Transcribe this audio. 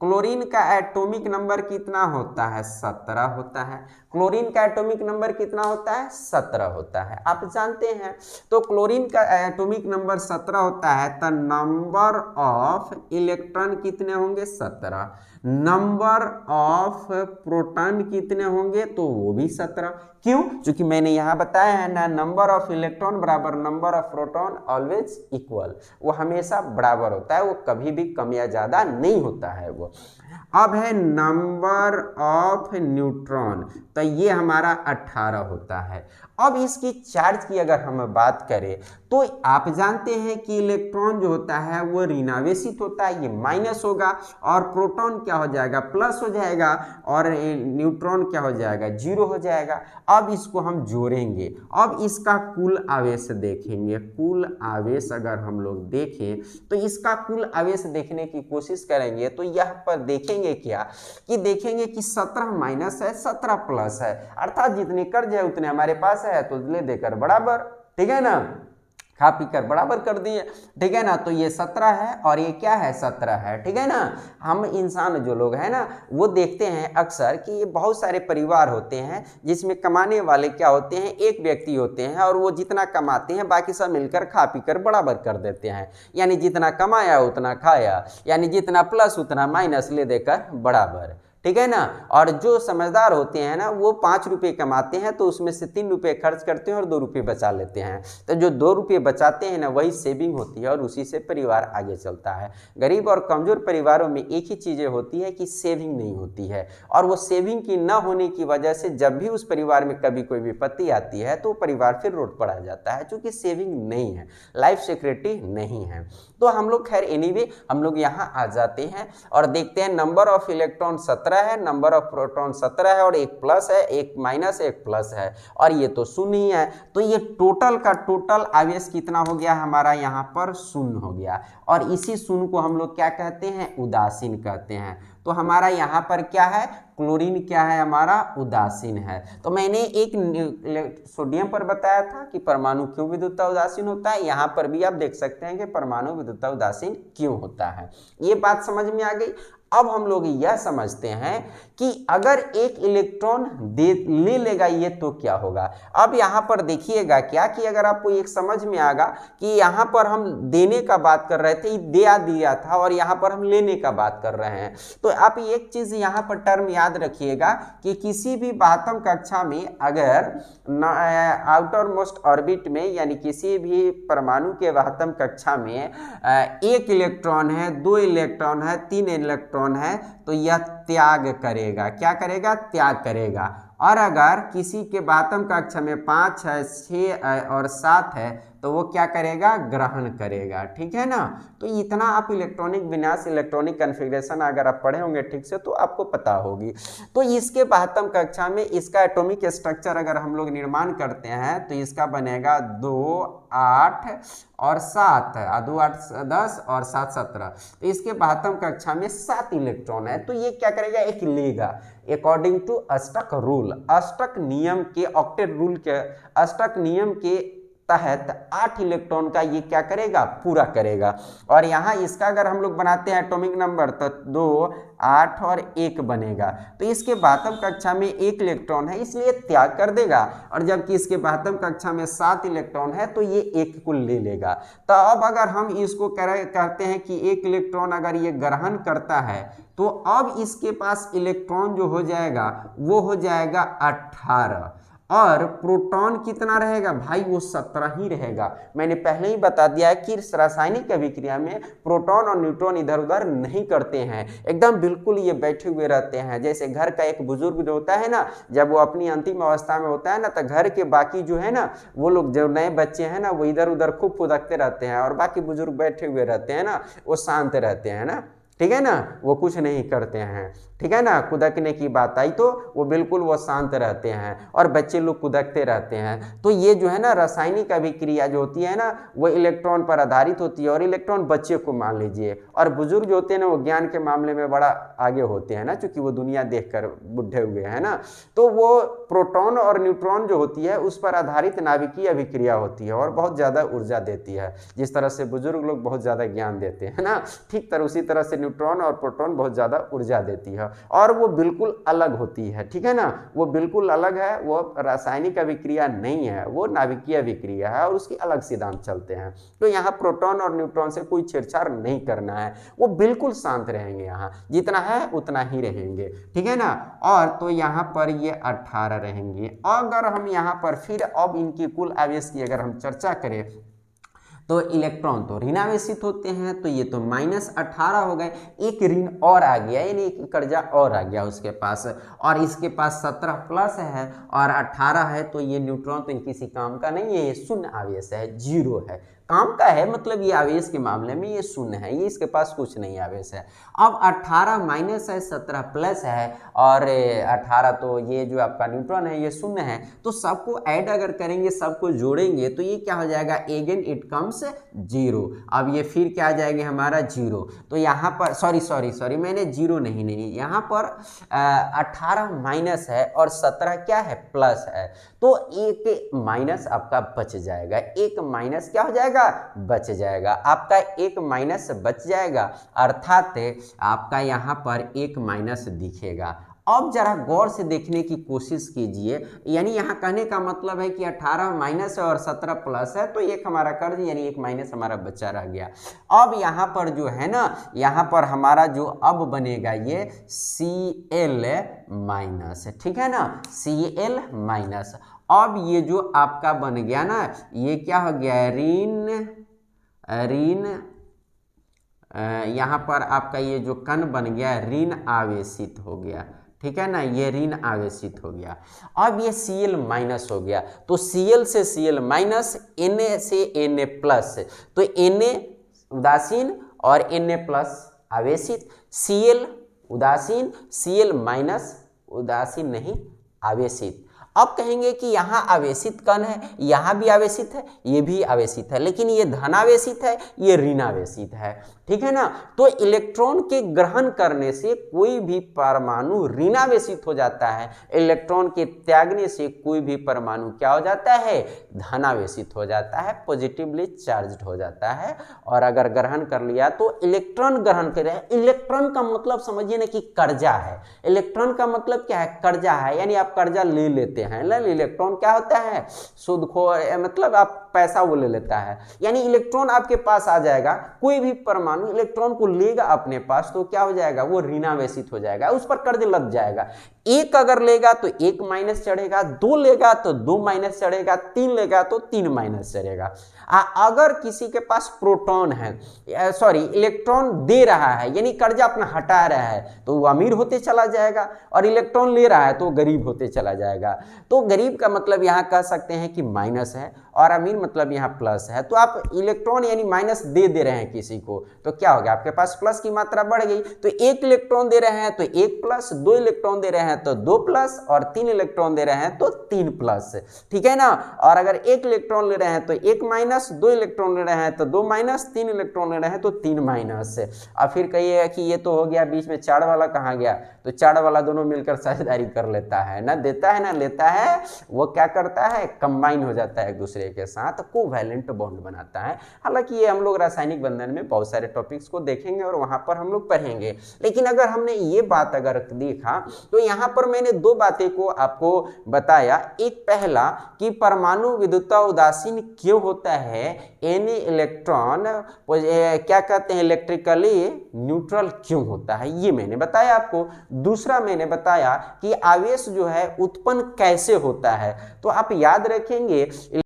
Chlorine का atomic number कितना होता है? 17 होता है। क्लोरीन का एटॉमिक नंबर कितना होता है? 17 होता है, आप जानते हैं। तो क्लोरीन का एटॉमिक नंबर 17 होता है, तो नंबर ऑफ इलेक्ट्रॉन कितने होंगे? 17। नंबर ऑफ प्रोटॉन कितने होंगे? तो वो भी 17। क्यों? क्योंकि मैंने यहाँ बताया है ना, नंबर ऑफ इलेक्ट्रॉन बराबर number of proton always equal, वो हमेशा बराबर होता है, वो कभी भी कम या ज्यादा नहीं होता है वो। अब है नंबर ऑफ न्यूट्रॉन, तो ये हमारा 18 होता है। अब इसकी चार्ज की अगर हम बात करें तो आप जानते हैं कि इलेक्ट्रॉन जो होता है वो ऋणावेशित होता है, ये माइनस होगा, और प्रोटॉन क्या हो जाएगा? प्लस हो जाएगा, और न्यूट्रॉन क्या हो जाएगा? जीरो हो जाएगा। अब इसको हम जोड़ेंगे, अब इसका कुल आवेश देखेंगे। कुल आवेश अगर हम लोग देखें तो इसका कुल आवेश देखने की कोशिश करेंगे तो यह पर देखेंगे क्या कि देखेंगे कि 17 माइनस है, 17 प्लस है, अर्थात जितनी कर्ज है उतने हमारे पास है, तो ले देकर बराबर, ठीक है ना, खा पी कर बराबर कर दिए, ठीक है ना। तो ये 17 है और ये क्या है? 17 है, ठीक है ना। हम इंसान जो लोग हैं ना वो देखते हैं अक्सर कि ये बहुत सारे परिवार होते हैं जिसमें कमाने वाले क्या होते हैं? एक व्यक्ति होते हैं, और वो जितना कमाते हैं बाकी सब मिलकर खा पी कर बराबर कर देते हैं, यानी जितना कमाया उतना खाया, यानी जितना प्लस उतना माइनस ले देकर बराबर, ठीक है ना। और जो समझदार होते हैं ना वो 5 रुपये कमाते हैं तो उसमें से 3 रुपये खर्च करते हैं और 2 रुपये बचा लेते हैं, तो जो 2 रुपये बचाते हैं ना वही सेविंग होती है और उसी से परिवार आगे चलता है। गरीब और कमजोर परिवारों में एक ही चीज़ें होती है कि सेविंग नहीं होती है, और वो सेविंग की न होने की वजह से जब भी उस परिवार में कभी कोई विपत्ति आती है तो परिवार फिर रोड पर आ जाता है, क्योंकि सेविंग नहीं है, लाइफ सिक्योरिटी नहीं है। तो हम लोग खैर एनीवे हम लोग यहाँ आ जाते हैं और देखते हैं नंबर ऑफ इलेक्ट्रॉन 17 है, नंबर ऑफ प्रोटॉन 17 है, और एक प्लस है, एक माइनस, एक प्लस है, और ये तो शून्य ही है। तो ये टोटल का टोटल आवेश कितना हो गया हमारा? यहाँ पर शून्य हो गया, और इसी शून्य को हम लोग क्या कहते हैं? उदासीन कहते हैं। तो हमारा यहाँ पर क्या है? क्लोरीन क्या है हमारा? उदासीन है। तो मैंने एक सोडियम पर बताया था कि परमाणु क्यों विद्युतता उदासीन होता है, यहाँ पर भी आप देख सकते हैं कि परमाणु विद्युतता उदासीन क्यों होता है। ये बात समझ में आ गई। अब हम लोग यह समझते हैं कि अगर एक इलेक्ट्रॉन ले लेगा ये तो क्या होगा। अब यहाँ पर देखिएगा क्या कि अगर आपको एक समझ में आएगा कि यहाँ पर हम देने का बात कर रहे थे, दिया था, और यहाँ पर हम लेने का बात कर रहे हैं, तो आप एक चीज यहाँ पर टर्म याद रखिएगा कि किसी भी 12वीं कक्षा में अगर आउटर मोस्ट ऑर्बिट में यानी किसी भी परमाणु के 12वीं कक्षा में एक इलेक्ट्रॉन है, 2 इलेक्ट्रॉन है, 3 इलेक्ट्रॉन है, तो यह त्याग करेगा। क्या करेगा? त्याग करेगा। और अगर किसी के 12वीं कक्षा में 5 है, 6 है और 7 है तो वो क्या करेगा? ग्रहण करेगा, ठीक है ना। तो इतना आप इलेक्ट्रॉनिक विन्यास, इलेक्ट्रॉनिक कॉन्फ़िगरेशन अगर आप पढ़े होंगे ठीक से तो आपको पता होगी। तो इसके 12वीं कक्षा में इसका एटॉमिक स्ट्रक्चर अगर हम लोग निर्माण करते हैं तो इसका बनेगा 2, 8 और 7 है, 2, 8, 10 और 7, 17। तो इसके 12वीं कक्षा में 7 इलेक्ट्रॉन है, तो ये क्या करेगा? एक लेगा अकॉर्डिंग टू अष्टक रूल, अष्टक नियम के, ऑक्टेट रूल के अष्टक नियम के तहत 8 इलेक्ट्रॉन का ये क्या करेगा? पूरा करेगा। और यहाँ इसका अगर हम लोग बनाते हैं एटॉमिक नंबर तो 2, 8 और 1 बनेगा। तो इसके 12वीं कक्षा में 1 इलेक्ट्रॉन है इसलिए त्याग कर देगा, और जबकि इसके 12वीं कक्षा में 7 इलेक्ट्रॉन है तो ये 1 को ले लेगा। तो अब अगर हम इसको कहते हैं कि 1 इलेक्ट्रॉन अगर ये ग्रहण करता है तो अब इसके पास इलेक्ट्रॉन जो हो जाएगा वो हो जाएगा 18, और प्रोटॉन कितना रहेगा भाई? वो 17 ही रहेगा। मैंने पहले ही बता दिया है कि रासायनिक अभिक्रिया में प्रोटॉन और न्यूट्रॉन इधर उधर नहीं करते हैं, एकदम बिल्कुल ये बैठे हुए रहते हैं। जैसे घर का एक बुजुर्ग जो होता है ना, जब वो अपनी अंतिम अवस्था में होता है ना तो घर के बाकी जो है ना वो लोग, जो नए बच्चे हैं ना, वो इधर उधर खूब फुदकते रहते हैं, और बाकी बुजुर्ग बैठे हुए रहते हैं ना, वो शांत रहते हैं ना, ठीक है ना, वो कुछ नहीं करते हैं, ठीक है ना। कुदकने की बात आई तो वो बिल्कुल वो शांत रहते हैं, और बच्चे लोग कुदकते रहते हैं। तो ये जो है ना रासायनिक अभिक्रिया जो होती है ना वो इलेक्ट्रॉन पर आधारित होती है, और इलेक्ट्रॉन बच्चे को मान लीजिए, और बुजुर्ग जो होते हैं ना वो ज्ञान के मामले में बड़ा आगे होते हैं ना, क्योंकि वो दुनिया देखकर बुढ़े हुए हैं ना। तो वो प्रोटॉन और न्यूट्रॉन जो होती है उस पर आधारित नाभिकीय अभिक्रिया होती है और बहुत ज़्यादा ऊर्जा देती है। जिस तरह से बुजुर्ग लोग बहुत ज़्यादा ज्ञान देते हैं ना, ठीक तरह उसी तरह से न्यूट्रॉन और प्रोटॉन बहुत ज़्यादा ऊर्जा देती है और वो बिल्कुल अलग होती है, ठीक है ना, वो बिल्कुल अलग है, वो रासायनिक अभिक्रिया नहीं है, वो नाभिकीय अभिक्रिया है और उसके अलग सिद्धांत चलते हैं। तो यहाँ प्रोटॉन और न्यूट्रॉन से कोई छेड़छाड़ नहीं करना है, वो बिल्कुल शांत रहेंगे, यहाँ जितना है उतना ही रहेंगे, ठीक है ना। और तो यहाँ पर ये 18 रहेंगे। अगर हम यहाँ पर फिर अब इनकी कुल आवेश की अगर हम चर्चा करें तो इलेक्ट्रॉन तो ऋणावेशित होते हैं, तो ये तो -18 हो गए, एक ऋण और आ गया, यानी एक कर्जा और आ गया उसके पास, और इसके पास 17 प्लस है और 18 है, तो ये न्यूट्रॉन तो किसी काम का नहीं है, ये शून्य आवेश है, जीरो है, काम का है, मतलब ये आवेश के मामले में ये शून्य है, ये इसके पास कुछ नहीं आवेश है। अब 18 माइनस है, 17 प्लस है और 18, तो ये जो आपका न्यूट्रॉन है ये शून्य है, तो सबको ऐड अगर करेंगे, सबको जोड़ेंगे तो ये क्या हो जाएगा, अगेन इट कम्स जीरो। अब ये फिर क्या आ जाएगा हमारा जीरो, तो यहाँ पर सॉरी मैंने जीरो नहीं, यहाँ पर 18 माइनस है और 17 क्या है, प्लस है, तो एक माइनस आपका बच जाएगा, एक माइनस क्या हो जाएगा, बच जाएगा, आपका एक माइनस बच जाएगा, अर्थात आपका यहाँ पर एक माइनस दिखेगा। अब जरा गौर से देखने की कोशिश कीजिए, यानी यहाँ कहने का मतलब है कि 18 माइनस है और 17 प्लस है, तो एक हमारा कर्ज यानी एक माइनस हमारा बचा रह गया। अब यहाँ पर जो है ना, यहाँ पर हमारा जो अब बनेगा ये Cl माइनस, ठीक है ना, Cl माइनस। अब ये जो आपका बन गया ना, ये क्या हो गया, ऋण यहाँ पर आपका ये जो कण बन गया ऋण आवेशित हो गया, ठीक है ना, ये ऋण आवेशित हो गया। अब ये Cl माइनस हो गया, तो Cl से Cl माइनस, Na से Na प्लस, तो Na उदासीन और Na प्लस आवेशित, Cl उदासीन, Cl माइनस उदासीन नहीं आवेशित। अब कहेंगे कि यहाँ आवेशित कण है, यहाँ भी आवेशित है, ये भी आवेशित है, लेकिन ये धनावेशित है, ये ऋणावेशित है, ठीक है ना। तो इलेक्ट्रॉन के ग्रहण करने से कोई भी परमाणु ऋणावेशित हो जाता है, इलेक्ट्रॉन के त्यागने से कोई भी परमाणु क्या हो जाता है, धनावेशित हो जाता है, पॉजिटिवली चार्ज्ड हो जाता है। और अगर ग्रहण कर लिया तो इलेक्ट्रॉन ग्रहण करे, इलेक्ट्रॉन का मतलब समझिए ना कि कर्जा है, इलेक्ट्रॉन का मतलब क्या है, कर्जा है, यानी आप कर्जा ले लेते हैं। इलेक्ट्रॉन क्या होता है, सूदखोर, मतलब आप पैसा वो ले लेता है, यानी इलेक्ट्रॉन आपके पास आ जाएगा, कोई भी परमाणु इलेक्ट्रॉन को लेगा अपने पास तो क्या हो जाएगा, वो ऋणावेशित हो जाएगा, उस पर कर्ज लग जाएगा। एक अगर लेगा तो एक माइनस चढ़ेगा, दो लेगा तो दो माइनस चढ़ेगा, तीन लेगा तो तीन माइनस चढ़ेगा। अगर किसी के पास प्रोटॉन है, इलेक्ट्रॉन दे रहा है, यानी कर्जा अपना हटा रहा है, तो वो अमीर होते चला जाएगा, और इलेक्ट्रॉन ले रहा है तो गरीब होते चला जाएगा। तो गरीब का मतलब यहाँ कह सकते हैं कि माइनस है, और अमीर मतलब यहाँ प्लस है। तो आप इलेक्ट्रॉन यानी माइनस दे रहे हैं किसी को, तो क्या हो गया, आपके पास प्लस की मात्रा बढ़ गई। तो एक इलेक्ट्रॉन दे रहे हैं तो एक प्लस, दो इलेक्ट्रॉन दे रहे हैं तो दो प्लस, और तीन इलेक्ट्रॉन दे रहे हैं तो तीन प्लस, ठीक है ना। और अगर एक इलेक्ट्रॉन ले रहे हैं तो एक माइनस, दो इलेक्ट्रॉन ले रहे हैं तो दो माइनस, तीन इलेक्ट्रॉन ले रहे हैं तो तीन माइनस। और फिर कहिए कि ये तो हो गया, बीच में चार वाला कहाँ गया, तो चार वाला दोनों मिलकर साझेदारी कर लेता है, ना देता है ना लेता है, वो क्या करता है, कंबाइन हो जाता है एक दूसरे के साथ, कोवैलेंट बॉन्ड बनाता है। हालांकि ये हम लोग रासायनिक बंधन में बहुत सारे टॉपिक्स को देखेंगे और वहां पर हम लोग पढ़ेंगे, लेकिन अगर हमने ये बात अगर देखा तो यहाँ पर मैंने दो बातें को आपको बताया। एक पहला कि परमाणु विद्युता उदासीन क्यों होता है, एनी इलेक्ट्रॉन क्या कहते हैं, इलेक्ट्रिकली न्यूट्रल क्यों होता है, ये मैंने बताया आपको। दूसरा मैंने बताया कि आवेश जो है उत्पन्न कैसे होता है। तो आप याद रखेंगे